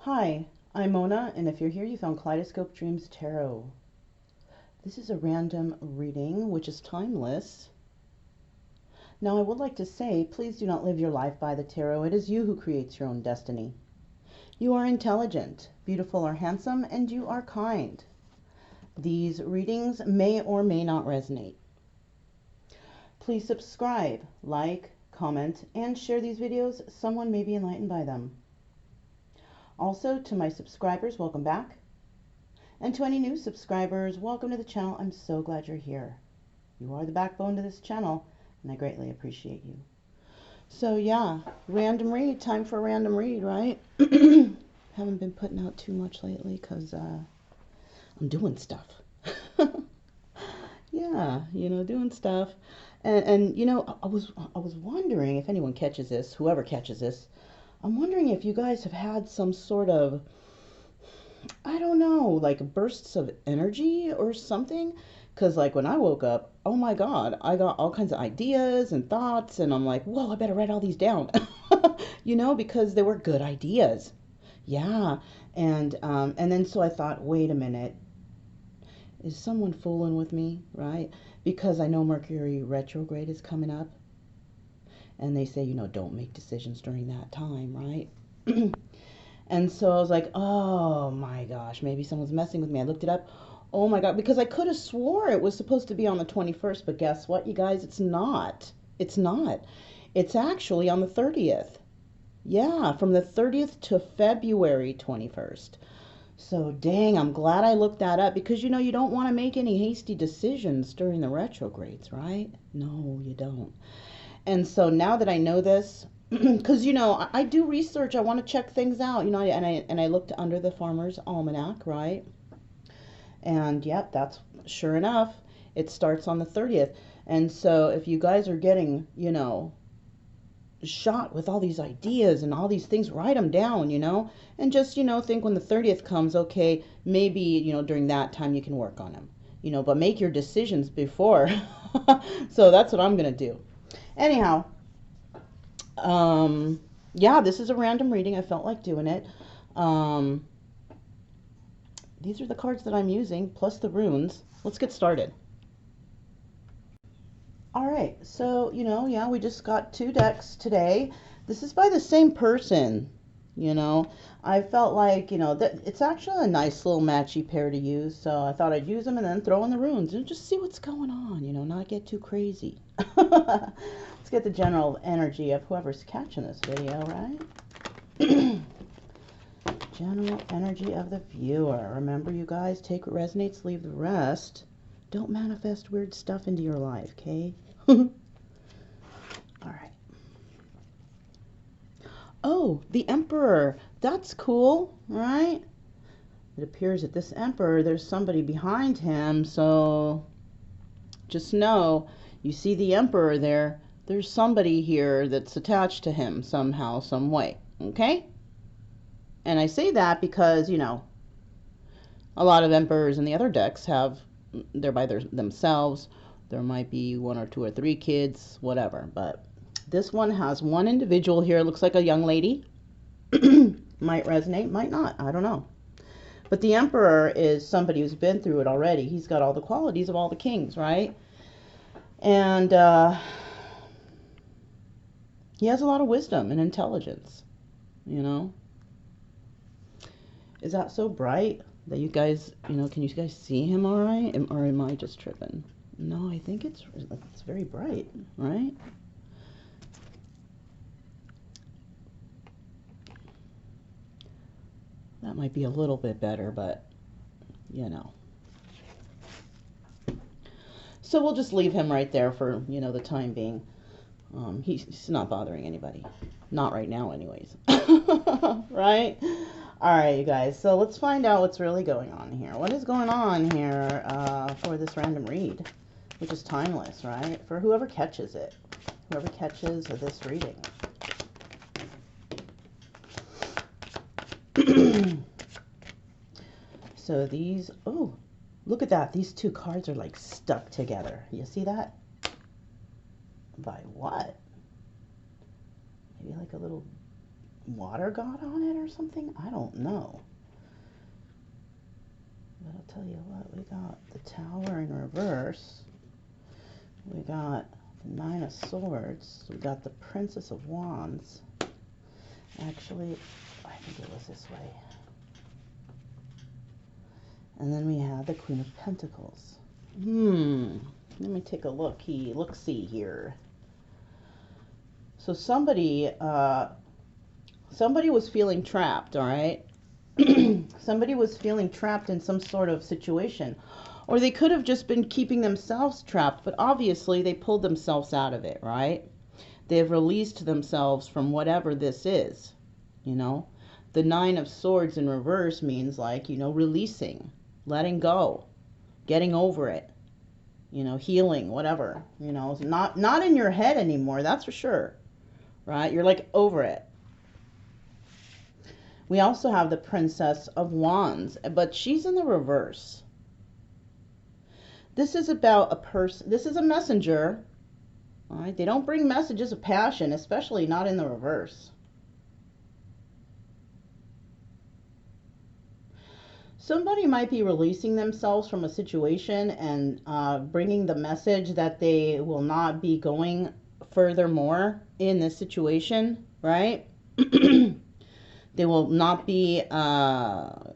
Hi, I'm Mona, and if you're here, you found Kaleidoscope Dreams Tarot. This is a random reading, which is timeless. Now, I would like to say, please do not live your life by the tarot. It is you who creates your own destiny. You are intelligent, beautiful or handsome, and you are kind. These readings may or may not resonate. Please subscribe, like, comment, and share these videos. Someone may be enlightened by them. Also, to my subscribers, welcome back. And to any new subscribers, welcome to the channel. I'm so glad you're here. You are the backbone to this channel, and I greatly appreciate you. So yeah, random read. Time for a random read, right? Haven't been putting out too much lately because I'm doing stuff. Yeah, doing stuff. And I was wondering if anyone catches this, whoever catches this, I'm wondering if you guys have had some sort of, I don't know, like bursts of energy or something. Because like when I woke up, oh my God, I got all kinds of ideas and thoughts, and I'm like, whoa, I better write all these down, because they were good ideas. Yeah. And then so I thought, wait a minute, is someone fooling with me, right? Because I know Mercury retrograde is coming up. And they say, don't make decisions during that time, right? And so I was like, oh my gosh, maybe someone's messing with me. I looked it up. Oh my God, because I could have swore it was supposed to be on the 21st, but guess what, you guys? It's not. It's not. It's actually on the 30th. Yeah, from the 30th to February 21st. So dang, I'm glad I looked that up because, you don't want to make any hasty decisions during the retrogrades, right? No, you don't. And so now that I know this, because I do research, I want to check things out, and I looked under the Farmer's Almanac, right? And yep, that's sure enough, it starts on the 30th. And so if you guys are getting, shot with all these ideas and all these things, write them down, and just, think when the 30th comes, okay, maybe, during that time you can work on them, but make your decisions before. So that's what I'm going to do. Anyhow, yeah, this is a random reading. I felt like doing it. These are the cards that I'm using, plus the runes. Let's get started. All right, so, yeah, we just got 2 decks today. This is by the same person, I felt like, that it's actually a nice little matchy pair to use, so I thought I'd use them and then throw in the runes and just see what's going on, not get too crazy. Let's get the general energy of whoever's catching this video, right? General energy of the viewer. Remember, you guys, take what resonates, leave the rest. Don't manifest weird stuff into your life, okay? All right. Oh, the Emperor. That's cool, right? It appears that this Emperor, there's somebody behind him, so just know, you see the Emperor there, there's somebody here that's attached to him somehow, some way, okay? And I say that because, a lot of Emperors in the other decks they're by themselves. There might be 1 or 2 or 3 kids, whatever. But this one has one individual here. It looks like a young lady. Might resonate, might not. I don't know. But the Emperor is somebody who's been through it already. He's got all the qualities of all the kings, right? And he has a lot of wisdom and intelligence, Is that so bright that you guys, can you guys see him all right? Or am I just tripping? No, I think it's very bright, right? That might be a little bit better, but, So we'll just leave him right there for, the time being. He's not bothering anybody. Not right now, anyways. Right? All right, you guys. So let's find out what's really going on here. What is going on here for this random read, which is timeless, right? For whoever catches it. Whoever catches this reading. So these, oh, look at that. These 2 cards are like stuck together. You see that? By what? Maybe like a little water got on it or something. I don't know. But I'll tell you what, we got the Tower in reverse. We got the Nine of Swords. We got the Princess of Wands. Actually, I think it was this way. And then we have the Queen of Pentacles. Let me take a look-see here. So somebody was feeling trapped, all right? Somebody was feeling trapped in some sort of situation. Or they could have just been keeping themselves trapped, but obviously they pulled themselves out of it, right? They've released themselves from whatever this is, you know? The Nine of Swords in reverse means, like, you know, releasing, letting go, getting over it, you know, healing, whatever, you know, not in your head anymore, that's for sure, right? You're like over it. We also have the Princess of Wands, but she's in the reverse. This is about a person, this is a messenger, all right? They don't bring messages of passion, especially not in the reverse. Somebody might be releasing themselves from a situation and bringing the message that they will not be going furthermore in this situation, right? They will not be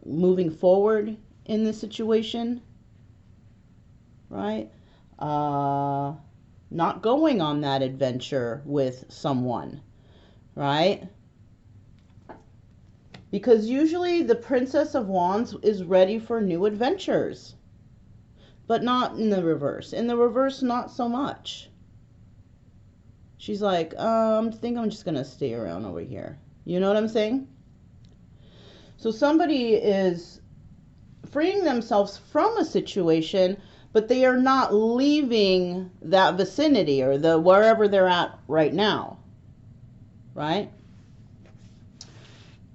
moving forward in this situation, right? Not going on that adventure with someone, right? Because usually the Princess of Wands is ready for new adventures, but not in the reverse. In the reverse, not so much. She's like, I think I'm just going to stay around over here. You know what I'm saying? So somebody is freeing themselves from a situation, but they are not leaving that vicinity or the wherever they're at right now, right?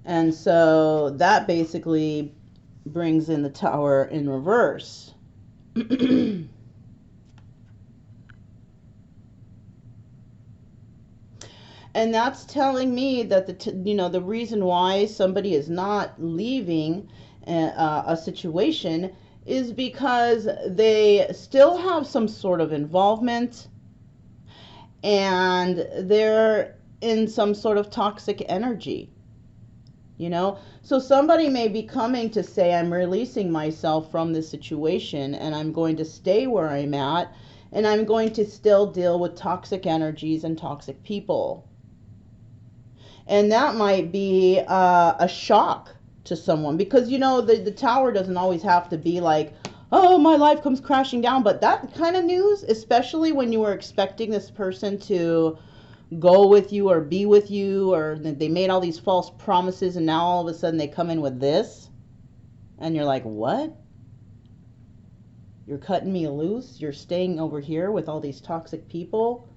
And so that basically brings in the Tower in reverse. And that's telling me that the reason why somebody is not leaving a situation is because they still have some sort of involvement and they're in some sort of toxic energy. You know, so somebody may be coming to say, I'm releasing myself from this situation and I'm going to stay where I'm at and I'm going to still deal with toxic energies and toxic people. And that might be a shock to someone because, you know, the Tower doesn't always have to be like, oh, my life comes crashing down. But that kind of news, especially when you were expecting this person to go with you or be with you, or they made all these false promises and now all of a sudden they come in with this and you're like, what? You're cutting me loose? You're staying over here with all these toxic people?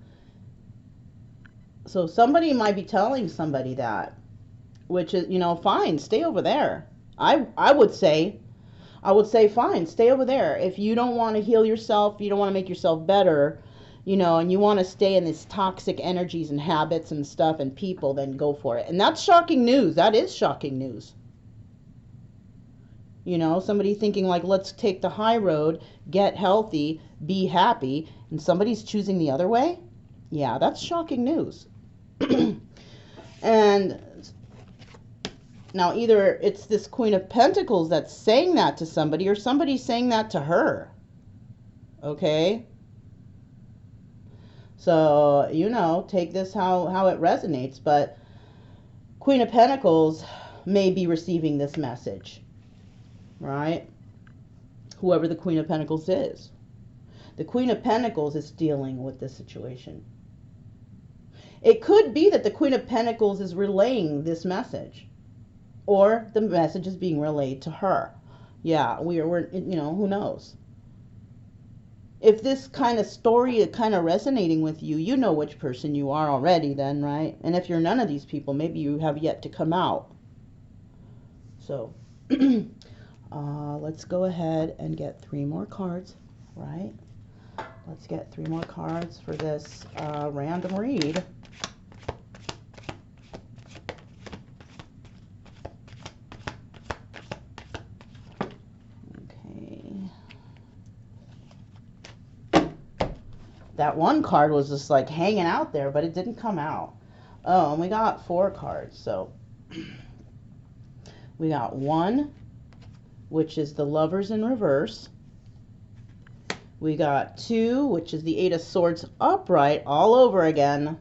So somebody might be telling somebody that, which is, you know, fine, stay over there. I would say fine, stay over there. If you don't want to heal yourself, you don't want to make yourself better, you know, and you want to stay in these toxic energies and habits and stuff and people, then go for it. And that's shocking news. That is shocking news. You know, somebody thinking like, let's take the high road, get healthy, be happy, and somebody's choosing the other way? Yeah, that's shocking news. And now either it's this Queen of Pentacles that's saying that to somebody or somebody's saying that to her. Okay? So, you know, take this how it resonates. But Queen of Pentacles may be receiving this message, right? Whoever the Queen of Pentacles is. The Queen of Pentacles is dealing with this situation. It could be that the Queen of Pentacles is relaying this message. Or the message is being relayed to her. Yeah, we're you know, who knows? If this kind of story is kind of resonating with you, you know which person you are already then, right? And if you're none of these people, maybe you have yet to come out. So, let's go ahead and get 3 more cards, right? Let's get 3 more cards for this random read. That one card was just like hanging out there, but it didn't come out. Oh, and we got 4 cards. So we got 1, which is the Lovers in reverse. We got 2, which is the 8 of Swords upright all over again.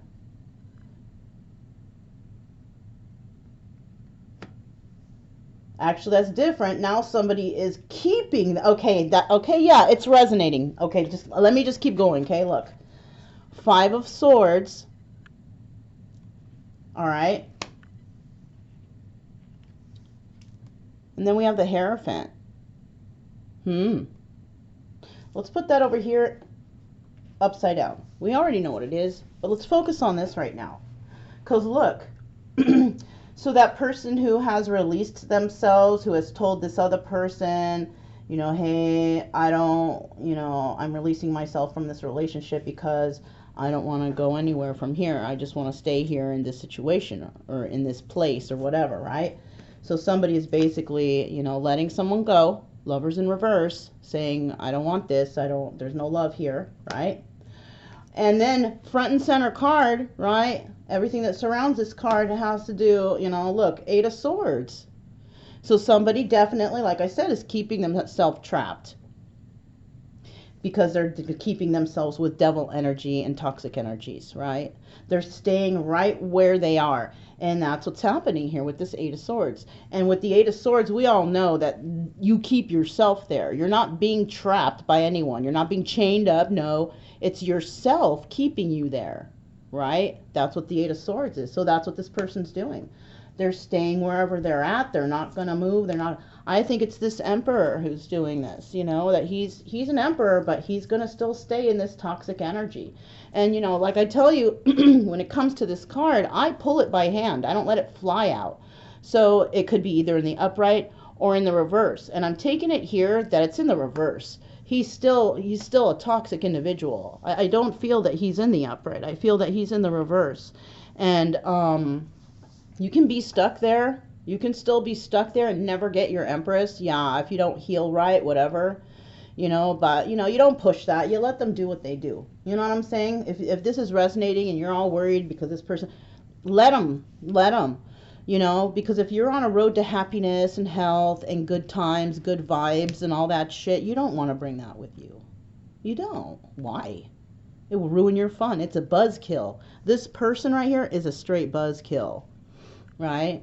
Actually, that's different. Now somebody is keeping, okay, yeah, it's resonating. Okay, just let me just keep going, okay? Look. 5 of Swords. All right. And then we have the Hierophant. Let's put that over here upside down. We already know what it is, but let's focus on this right now. Because look, so that person who has released themselves, who has told this other person, you know, hey, I don't, you know, I'm releasing myself from this relationship because I don't want to go anywhere from here. I just want to stay here in this situation or in this place or whatever, right? So somebody is basically, you know, letting someone go, Lovers in reverse, saying, I don't want this, there's no love here, right? And then front and center card, right? Everything that surrounds this card has to do, you know, look, 8 of Swords. So somebody definitely, like I said, is keeping themselves trapped because they're keeping themselves with devil energy and toxic energies, right? They're staying right where they are. And that's what's happening here with this 8 of Swords. And with the 8 of Swords, we all know that you keep yourself there. You're not being trapped by anyone. You're not being chained up. No, it's yourself keeping you there, right? That's what the 8 of Swords is. So that's what this person's doing. They're staying wherever they're at. They're not going to move. They're not. I think it's this Emperor who's doing this, you know, that he's an Emperor, but he's going to still stay in this toxic energy. And, you know, like I tell you, when it comes to this card, I pull it by hand. I don't let it fly out. So it could be either in the upright or in the reverse. And I'm taking it here that it's in the reverse. He's still a toxic individual. I don't feel that he's in the upright. I feel that he's in the reverse. And you can be stuck there. You can still be stuck there and never get your Empress. Yeah, if you don't heal right, whatever. You know, but, you know, you don't push that. You let them do what they do. You know what I'm saying? If this is resonating and you're all worried because this person, let them, you know, because if you're on a road to happiness and health and good times, good vibes and all that shit, you don't want to bring that with you. You don't. Why? It will ruin your fun. It's a buzzkill. This person right here is a straight buzzkill, right?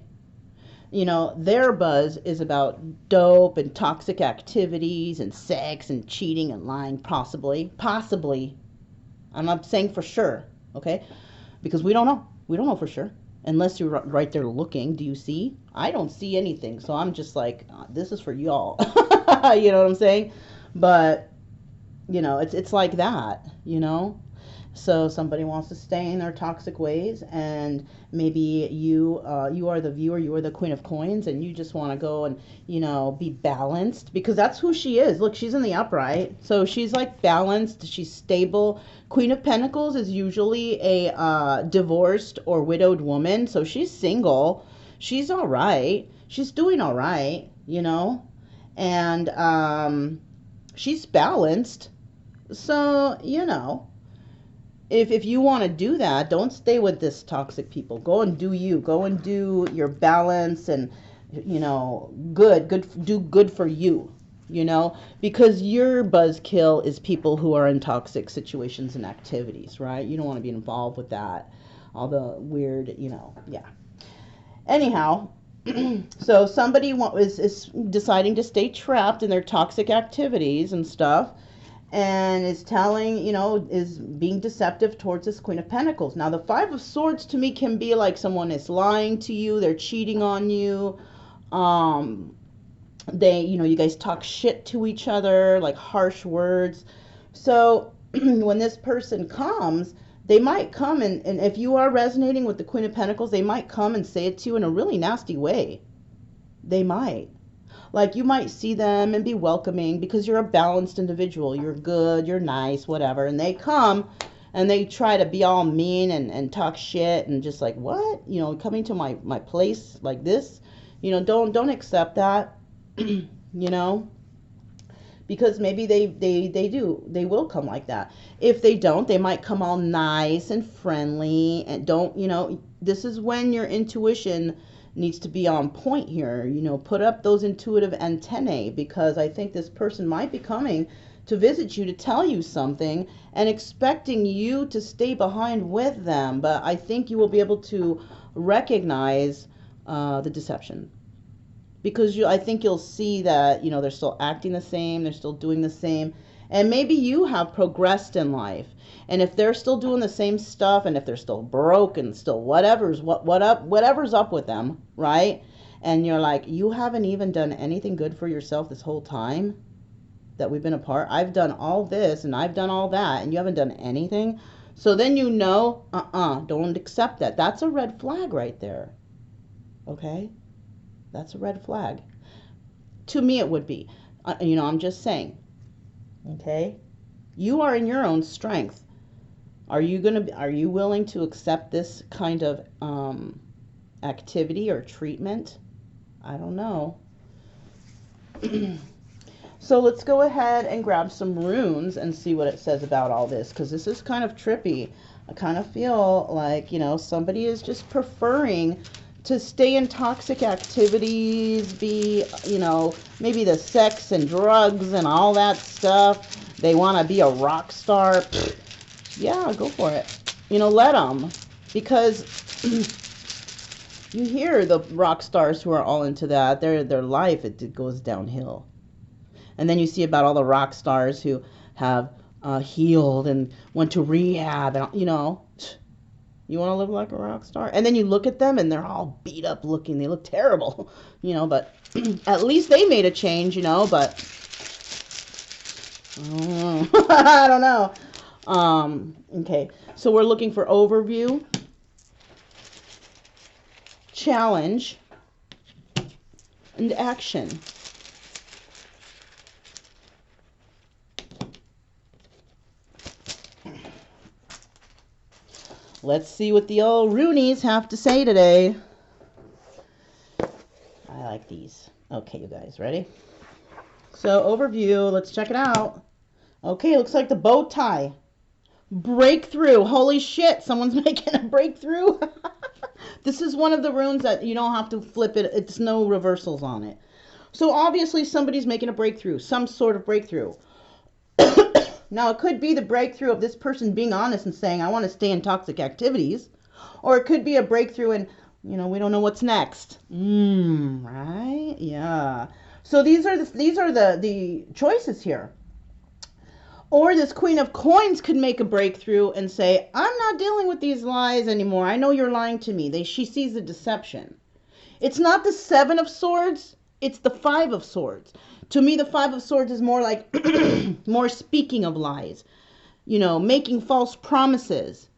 You know, their buzz is about dope and toxic activities and sex and cheating and lying, possibly. I'm not saying for sure, okay? Because we don't know. We don't know for sure. Unless you're right there looking. Do you see? I don't see anything. So I'm just like, this is for y'all. You know what I'm saying? But, you know, it's like that, you know? So somebody wants to stay in their toxic ways, and maybe you are the viewer, you are the Queen of Coins, and you just want to go and, you know, be balanced, because that's who she is. Look, she's in the upright, so she's like balanced, she's stable. Queen of Pentacles is usually a divorced or widowed woman, so she's single. She's all right. She's doing all right, you know, and she's balanced. So, you know, if you want to do that, don't stay with this toxic people. Go and do you. Go and do your balance and, you know, do good for you, you know, because your buzzkill is people who are in toxic situations and activities, right? You don't want to be involved with that. All the weird, you know, yeah. Anyhow, so somebody is deciding to stay trapped in their toxic activities and stuff, and is telling, you know, is being deceptive towards this Queen of Pentacles. Now, the 5 of Swords to me can be like someone is lying to you, they're cheating on you, they, you know, you guys talk shit to each other, like harsh words. So when this person comes, they might come and if you are resonating with the Queen of Pentacles, they might come and say it to you in a really nasty way. They might. Like, you might see them and be welcoming because you're a balanced individual. You're good, you're nice, whatever. And they come and they try to be all mean and talk shit and just like, what? You know, coming to my place like this? You know, don't accept that, you know, because maybe they will come like that. If they don't, they might come all nice and friendly, and don't, this is when your intuition needs to be on point here. Put up those intuitive antennae, because I think this person might be coming to visit you to tell you something and expecting you to stay behind with them. But I think you will be able to recognize the deception, because I think you'll see that, they're still acting the same, they're still doing the same, and maybe you have progressed in life. And if they're still doing the same stuff, and if they're still broken, still whatever's up with them, right? And you're like, you haven't even done anything good for yourself this whole time that we've been apart. I've done all this and I've done all that, and you haven't done anything. So then don't accept that. That's a red flag right there. Okay? That's a red flag. To me, it would be. I'm just saying. Okay? You are in your own strength. Are you willing to accept this kind of activity or treatment? I don't know. So let's go ahead and grab some runes and see what it says about all this, because this is kind of trippy. I kind of feel like, somebody is just preferring to stay in toxic activities, be, maybe the sex and drugs and all that stuff. They want to be a rock star. Yeah, go for it. Let them. Because you hear the rock stars who are all into that, their life, it goes downhill. And then you see about all the rock stars who have healed and went to rehab, and you want to live like a rock star. And then you look at them and they're all beat up looking. They look terrible, but at least they made a change, but I don't know. Okay, so we're looking for overview, challenge, and action. Let's see what the old Roonies have to say today. I like these. Okay, you guys, ready? So, overview, let's check it out. Okay, looks like the bow tie. Breakthrough. Holy shit, someone's making a breakthrough. This is one of the runes that you don't have to flip it. It's no reversals on it. So, obviously, somebody's making a breakthrough, some sort of breakthrough. Now, it could be the breakthrough of this person being honest and saying, I want to stay in toxic activities. Or it could be a breakthrough in, we don't know what's next. Right? Yeah. So these are the choices here. Or this Queen of Coins could make a breakthrough and say, I'm not dealing with these lies anymore. I know you're lying to me. She sees the deception. It's not the Seven of Swords. It's the Five of Swords. To me, the Five of Swords is more like, more speaking of lies, making false promises,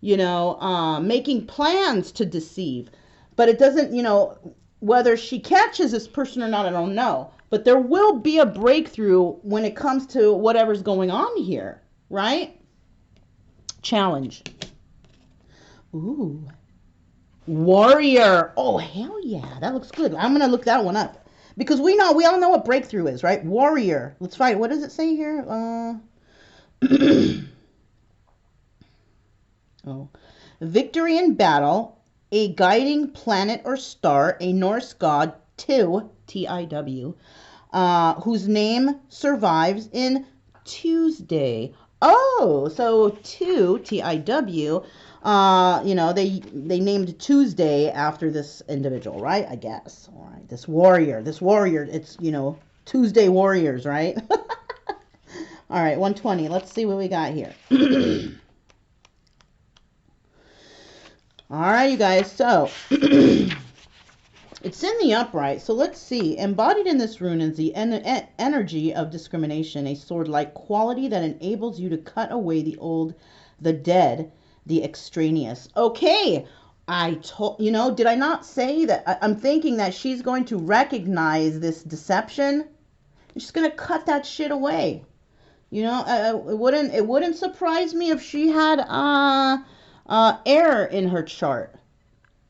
making plans to deceive. But it doesn't, whether she catches this person or not, I don't know. But there will be a breakthrough when it comes to whatever's going on here, right? Challenge. Ooh. Warrior. Oh, hell yeah. That looks good. I'm going to look that one up. Because we all know what breakthrough is, right? Warrior. Let's fight. What does it say here? Victory in battle, a guiding planet or star, a Norse god, T-I-W, whose name survives in Tuesday. Oh, so T-I-W, they named Tuesday after this individual, right? I guess. All right. This warrior, it's, Tuesday warriors, right? All right, 120. Let's see what we got here. All right, you guys. So, it's in the upright. So let's see. Embodied in this rune is the energy of discrimination, a sword-like quality that enables you to cut away the old, the dead, the extraneous. Okay, did I not say that? I'm thinking that she's going to recognize this deception. She's going to cut that shit away. It wouldn't surprise me if she had air in her chart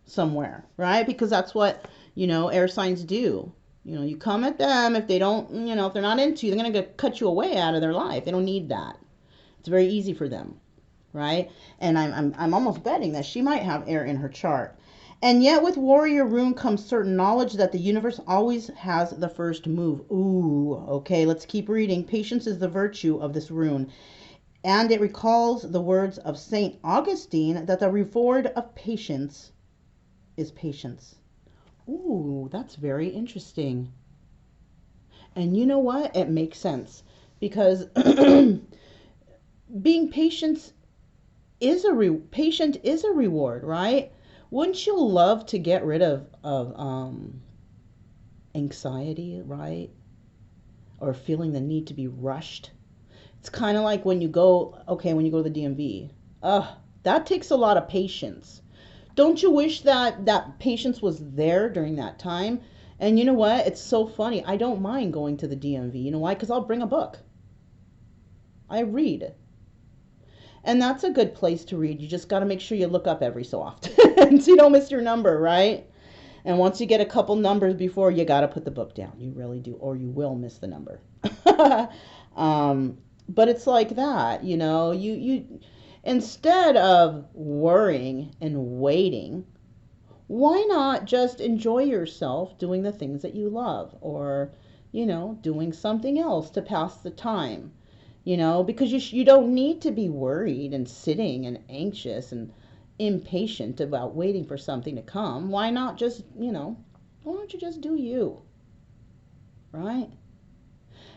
somewhere, right? Because that's what, air signs do. You know, you come at them if they don't, you know, if they're not into you, they're going to cut you away out of their life. They don't need that. It's very easy for them, right? And I'm almost betting that she might have air in her chart. And yet with Warrior Rune comes certain knowledge that the universe always has the first move. Ooh, okay, let's keep reading. Patience is the virtue of this rune. And it recalls the words of St. Augustine that the reward of patience is patience. Ooh, that's very interesting. And you know what? It makes sense because being patient is a reward, right? Wouldn't you love to get rid of anxiety, right? Or feeling the need to be rushed? It's kind of like when you go, okay, when you go to the DMV. That takes a lot of patience. Don't you wish that that patience was there during that time? And you know what? It's so funny. I don't mind going to the DMV. You know why? Because I'll bring a book. I read. And that's a good place to read. You just got to make sure you look up every so often so you don't miss your number, right? And once you get a couple numbers before, you got to put the book down. You really do, or you will miss the number. But it's like that, you know. You instead of worrying and waiting, why not just enjoy yourself doing the things that you love, or you know, doing something else to pass the time, you know, because you don't need to be worried and sitting and anxious and impatient about waiting for something to come. Why not just, you know, why don't you just do you, right?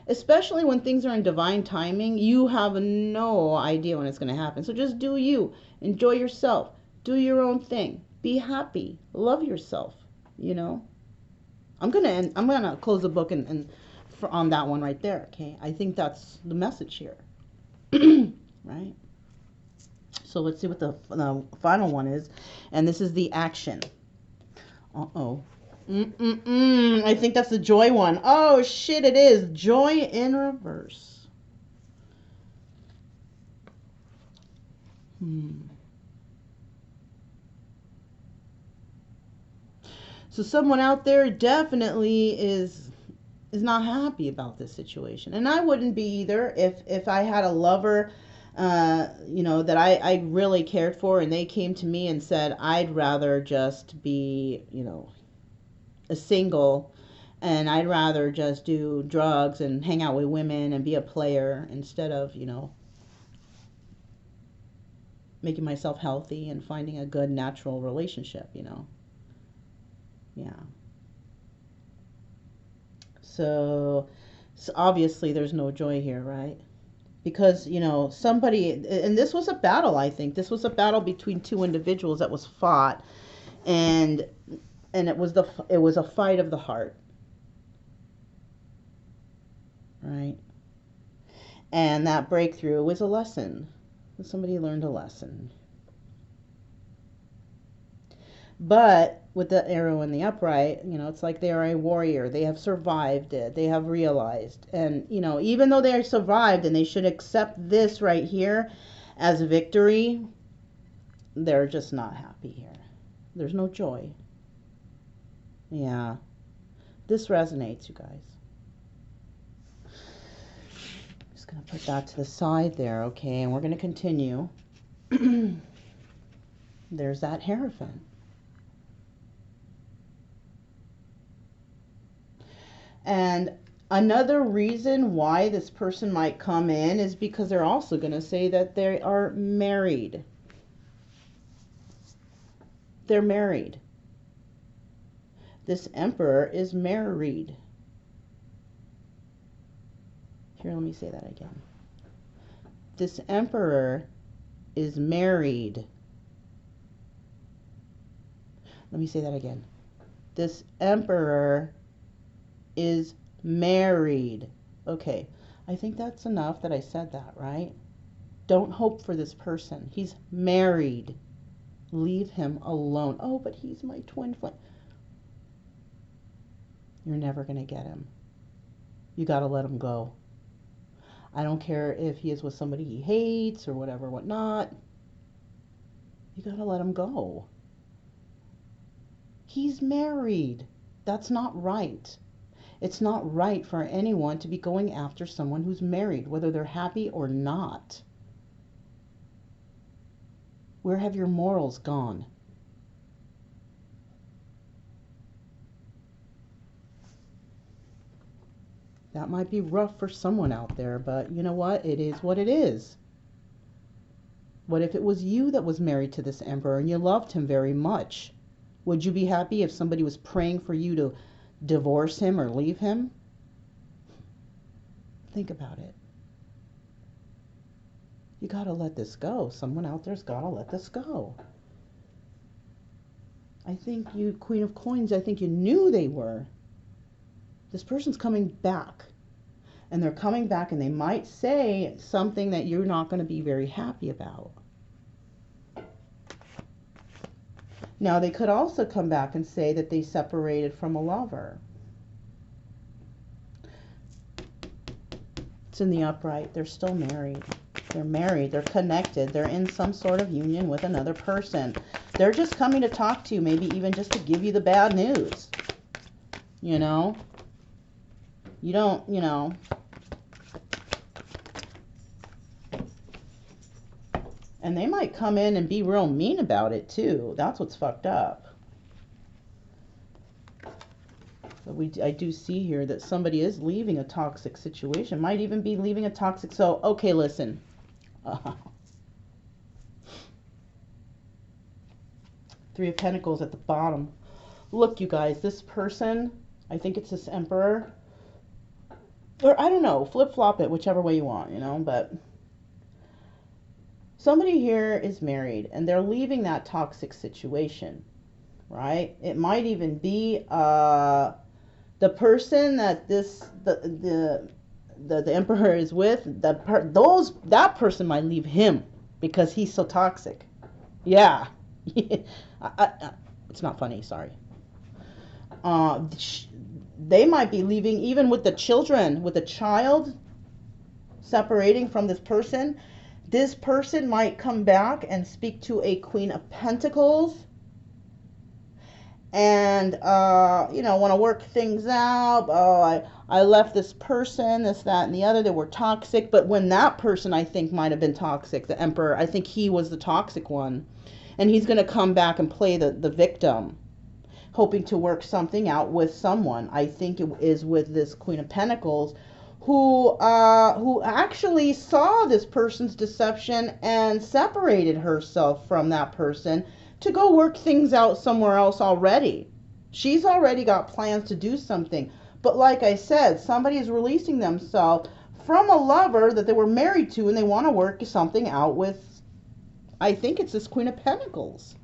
Especially when things are in divine timing, you have no idea when it's going to happen. So just do you. Enjoy yourself. Do your own thing. Be happy. Love yourself, you know. I'm going to close the book and on that one right there, okay? I think that's the message here. Right? So let's see what the final one is. And this is the action. Uh-oh. I think that's the joy one. Oh, shit, it is. Joy in reverse. So someone out there definitely is not happy about this situation. And I wouldn't be either if I had a lover, you know, that I really cared for, and they came to me and said, I'd rather just be, you know, a single, and I'd rather just do drugs and hang out with women and be a player instead of, you know, making myself healthy and finding a good natural relationship, you know. Yeah. So obviously there's no joy here, right? Because, you know, somebody, and this was a battle, I think. This was a battle between two individuals that was fought, and it was a fight of the heart, right? And that breakthrough was a lesson. Somebody learned a lesson. But with the arrow in the upright, you know, it's like they are a warrior. They have survived it. They have realized. And, you know, even though they survived and they should accept this right here as victory, they're just not happy here. There's no joy. Yeah. This resonates, you guys. Just going to put that to the side there, okay? And we're going to continue. There's that Hierophant. And another reason why this person might come in is because they're also going to say that they are married. They're married. This Emperor is married. Here, let me say that again. This Emperor is married. Let me say that again. This Emperor is married. Okay, I think that's enough that I said that, right? Don't hope for this person. He's married. Leave him alone. Oh, but he's my twin flame. You're never going to get him. You got to let him go. I don't care if he is with somebody he hates or whatever, whatnot. You got to let him go. He's married. That's not right. It's not right for anyone to be going after someone who's married, whether they're happy or not. Where have your morals gone? That might be rough for someone out there, but you know what? It is what it is. What if it was you that was married to this emperor and you loved him very much? Would you be happy if somebody was praying for you to divorce him or leave him? Think about it. You gotta let this go. Someone out there's gotta let this go. I think you, Queen of Coins, I think you knew they were. This person's coming back. And they're coming back and they might say something that you're not going to be very happy about. Now, they could also come back and say that they separated from a lover. It's in the upright. They're still married. They're married. They're connected. They're in some sort of union with another person. They're just coming to talk to you, maybe even just to give you the bad news. You know? You don't, you know. And they might come in and be real mean about it too. That's what's fucked up. But I do see here that somebody is leaving a toxic situation. Might even be leaving a toxic. So, okay, listen. Three of Pentacles at the bottom. Look, you guys, this person, I think it's this emperor. Or I don't know, flip-flop it whichever way you want, you know, but somebody here is married and they're leaving that toxic situation, right? It might even be the person that the emperor is with, that person might leave him because he's so toxic. Yeah. It's not funny, sorry. They might be leaving even with the children, with the child separating from this person. This person might come back and speak to a Queen of Pentacles and, you know, want to work things out. Oh, I left this person, this, that, and the other. They were toxic. But when that person, I think, might have been toxic, the emperor, I think he was the toxic one. And he's going to come back and play the victim, hoping to work something out with someone. I think it is with this Queen of Pentacles, who actually saw this person's deception and separated herself from that person to go work things out somewhere else already. She's already got plans to do something. But like I said, somebody is releasing themselves from a lover that they were married to and they want to work something out with. I think it's this Queen of Pentacles.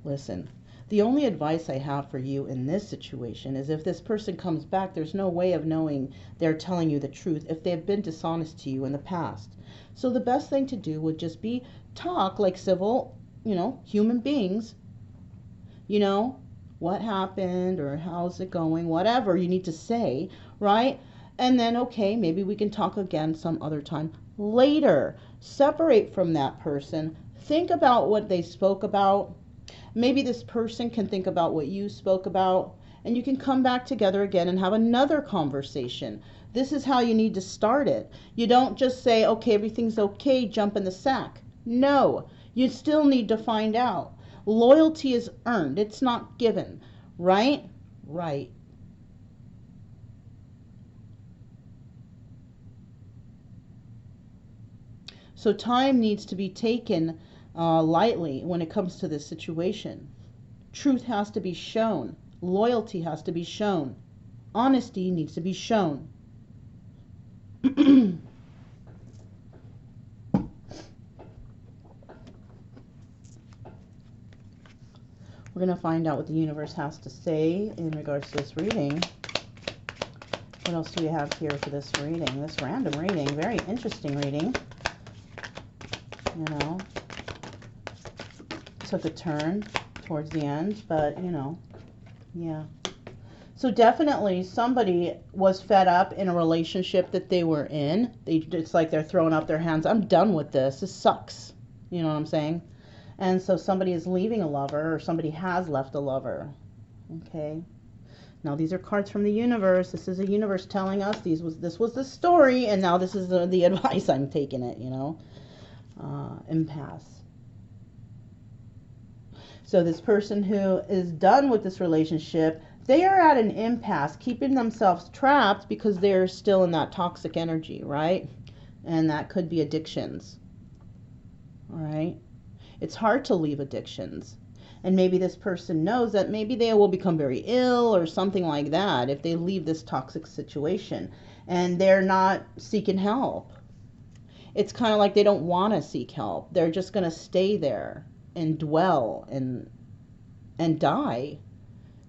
Listen, the only advice I have for you in this situation is if this person comes back, there's no way of knowing they're telling you the truth if they've been dishonest to you in the past. So the best thing to do would just be talk like civil, you know, human beings. You know, what happened or how's it going, whatever you need to say, right? And then, okay, maybe we can talk again some other time later. Separate from that person. Think about what they spoke about. Maybe this person can think about what you spoke about, and you can come back together again and have another conversation. This is how you need to start it. You don't just say, okay, everything's okay, jump in the sack. No, you still need to find out. Loyalty is earned. It's not given, right? Right. So time needs to be taken lightly when it comes to this situation. Truth has to be shown. Loyalty has to be shown. Honesty needs to be shown. We're going to find out what the universe has to say in regards to this reading. What else do we have here for this reading? This random reading. Very interesting reading. You know, took a turn towards the end, but you know, yeah. So definitely somebody was fed up in a relationship that they were in. It's like they're throwing up their hands. I'm done with this. This sucks. You know what I'm saying? And so somebody is leaving a lover, or somebody has left a lover. Okay. Now these are cards from the universe. This is a universe telling us this was the story, and now this is the advice. I'm taking it, you know. Impasse. So this person who is done with this relationship, they are at an impasse, keeping themselves trapped because they're still in that toxic energy, right? And that could be addictions. All right. It's hard to leave addictions. And maybe this person knows that maybe they will become very ill or something like that if they leave this toxic situation and they're not seeking help. It's kind of like they don't want to seek help. They're just going to stay there and dwell and die.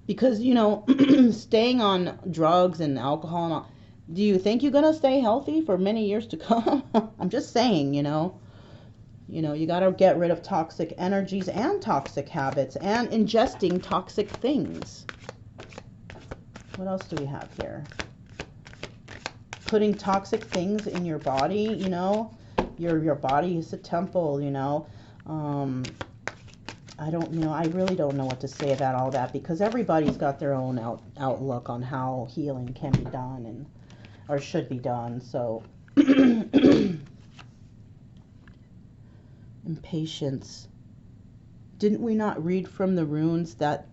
Because, you know, staying on drugs and alcohol and all, do you think you're going to stay healthy for many years to come? I'm just saying, you know. You know, you got to get rid of toxic energies and toxic habits and ingesting toxic things. What else do we have here? Putting toxic things in your body, you know. Your body is a temple, you know. I don't, you know, I really don't know what to say about all that because everybody's got their own outlook on how healing can be done and or should be done. So Impatience. Didn't we not read from the runes that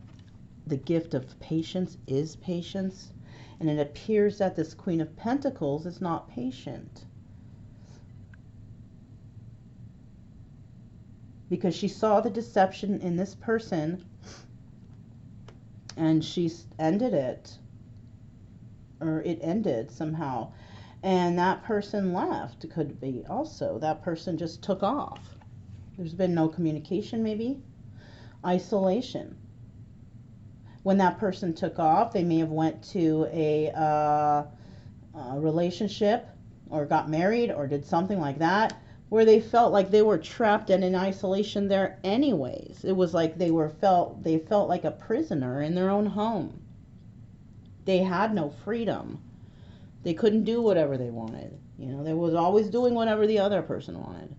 the gift of patience is patience? And it appears that this Queen of Pentacles is not patient. Because she saw the deception in this person and she ended it. Or it ended somehow. And that person left. It could be also. That person just took off. There's been no communication, maybe. Isolation. When that person took off, they may have went to a relationship or got married or did something like that where they felt like they were trapped and in isolation there anyways. It was like they felt like a prisoner in their own home. They had no freedom. They couldn't do whatever they wanted. You know, they was always doing whatever the other person wanted.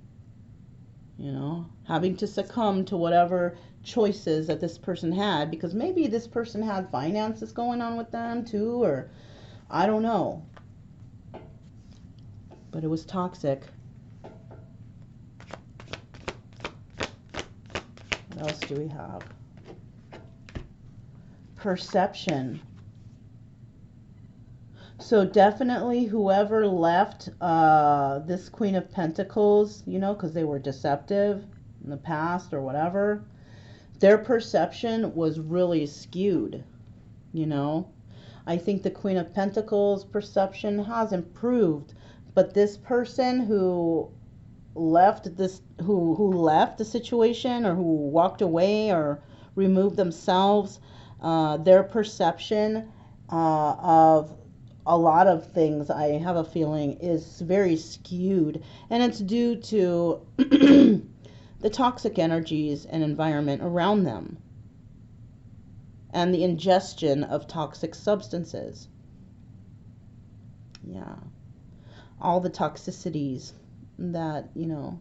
You know, having to succumb to whatever choices that this person had because maybe this person had finances going on with them too, or I don't know. But it was toxic. What else do we have? Perception. So definitely whoever left this Queen of Pentacles, you know, because they were deceptive in the past or whatever, their perception was really skewed, you know. I think the Queen of Pentacles perception has improved, but this person who left this, who left the situation or who walked away or removed themselves, their perception of a lot of things, I have a feeling, is very skewed, and it's due to the toxic energies and environment around them and the ingestion of toxic substances. Yeah, all the toxicities that, you know,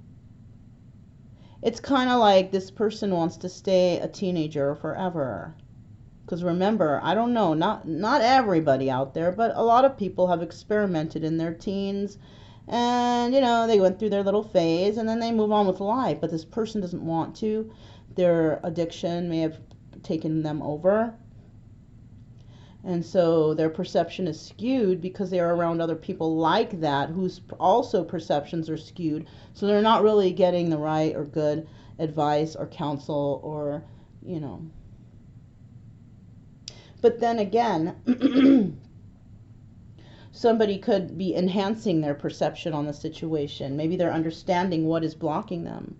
it's kind of like this person wants to stay a teenager forever. Because remember, I don't know, not everybody out there, but a lot of people have experimented in their teens. And, you know, they went through their little phase and then they move on with life. But this person doesn't want to. Their addiction may have taken them over. And so their perception is skewed because they are around other people like that whose also perceptions are skewed. So they're not really getting the right or good advice or counsel or, you know. But then again, somebody could be enhancing their perception on the situation. Maybe they're understanding what is blocking them.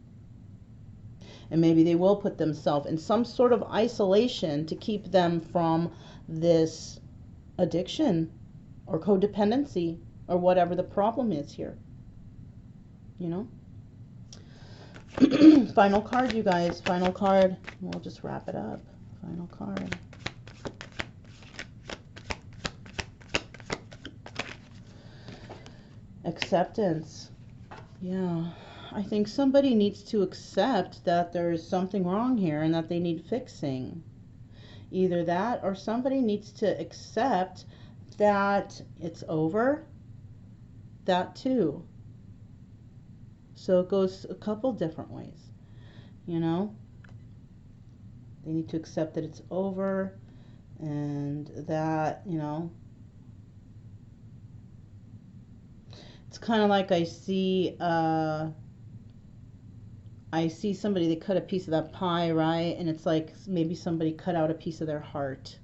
And maybe they will put themselves in some sort of isolation to keep them from this addiction or codependency or whatever the problem is here. You know? Final card, you guys. Final card. We'll just wrap it up. Final card. Acceptance. Yeah, I think somebody needs to accept that there's something wrong here and that they need fixing. Either that or somebody needs to accept that it's over. That too. So it goes a couple different ways, you know. They need to accept that it's over and that, you know, it's kind of like I see somebody, they cut a piece of that pie, right? And it's like maybe somebody cut out a piece of their heart.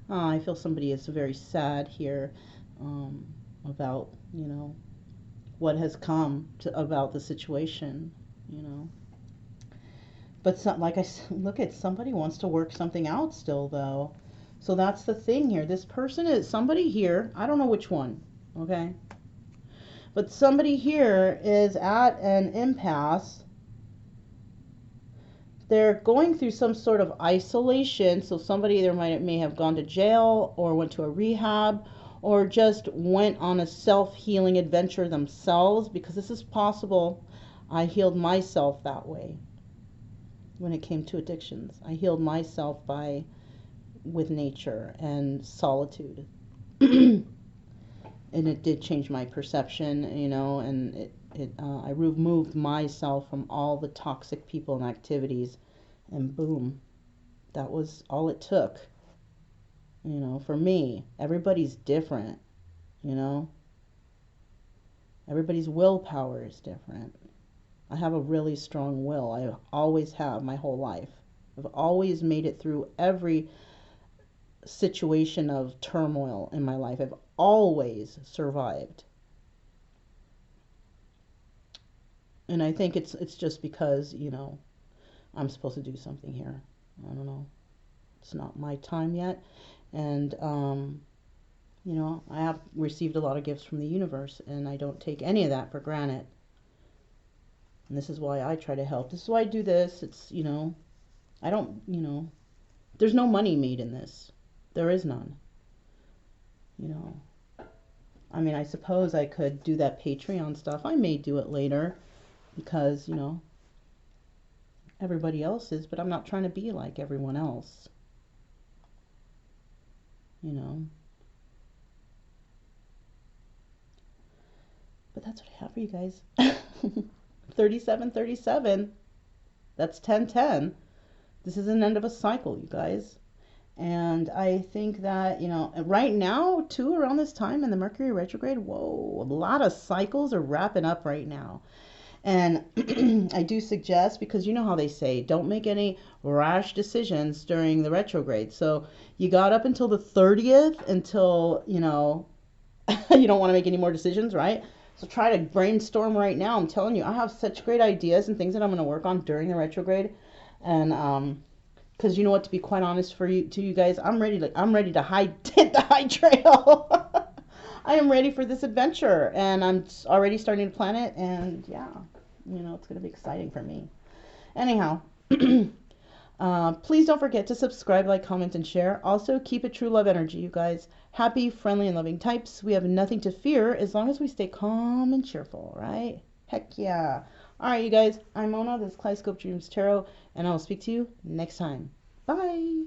I feel somebody is very sad here about, you know, what has come to about the situation, you know. But like I look at, somebody wants to work something out still, though. So that's the thing here. This person is somebody here. I don't know which one, okay? But somebody here is at an impasse. They're going through some sort of isolation. So somebody either may have gone to jail or went to a rehab or just went on a self-healing adventure themselves, because this is possible. I healed myself that way when it came to addictions. I healed myself with nature and solitude. And it did change my perception, you know, and I removed myself from all the toxic people and activities, and boom, that was all it took. You know, for me, everybody's different, you know. Everybody's willpower is different. I have a really strong will. I always have my whole life. I've always made it through every situation of turmoil in my life. I've always survived. And I think it's just because, you know, I'm supposed to do something here. I don't know. It's not my time yet. And, you know, I have received a lot of gifts from the universe, and I don't take any of that for granted. And this is why I try to help. This is why I do this. It's, you know, I don't, you know, there's no money made in this. There is none. You know, I mean, I suppose I could do that Patreon stuff. I may do it later because, you know, everybody else is, but I'm not trying to be like everyone else. You know. But that's what I have for you guys. 3737. That's 1010. This is an end of a cycle, you guys. And I think that, you know, right now, too, around this time in the Mercury retrograde, whoa, a lot of cycles are wrapping up right now. And I do suggest, because you know how they say, don't make any rash decisions during the retrograde. So you got up until the 30th until, you know, you don't want to make any more decisions, right? So try to brainstorm right now. I'm telling you, I have such great ideas and things that I'm going to work on during the retrograde. And because you know what, to be quite honest to you guys, I'm ready to hit the high trail. I am ready for this adventure, and I'm already starting to plan it, and yeah, you know, it's going to be exciting for me. Anyhow, please don't forget to subscribe, like, comment, and share. Also, keep it true love energy, you guys. Happy, friendly, and loving types. We have nothing to fear as long as we stay calm and cheerful, right? Heck yeah. All right, you guys, I'm Mona. This is Kaleidoscope Dreams Tarot, and I'll speak to you next time. Bye.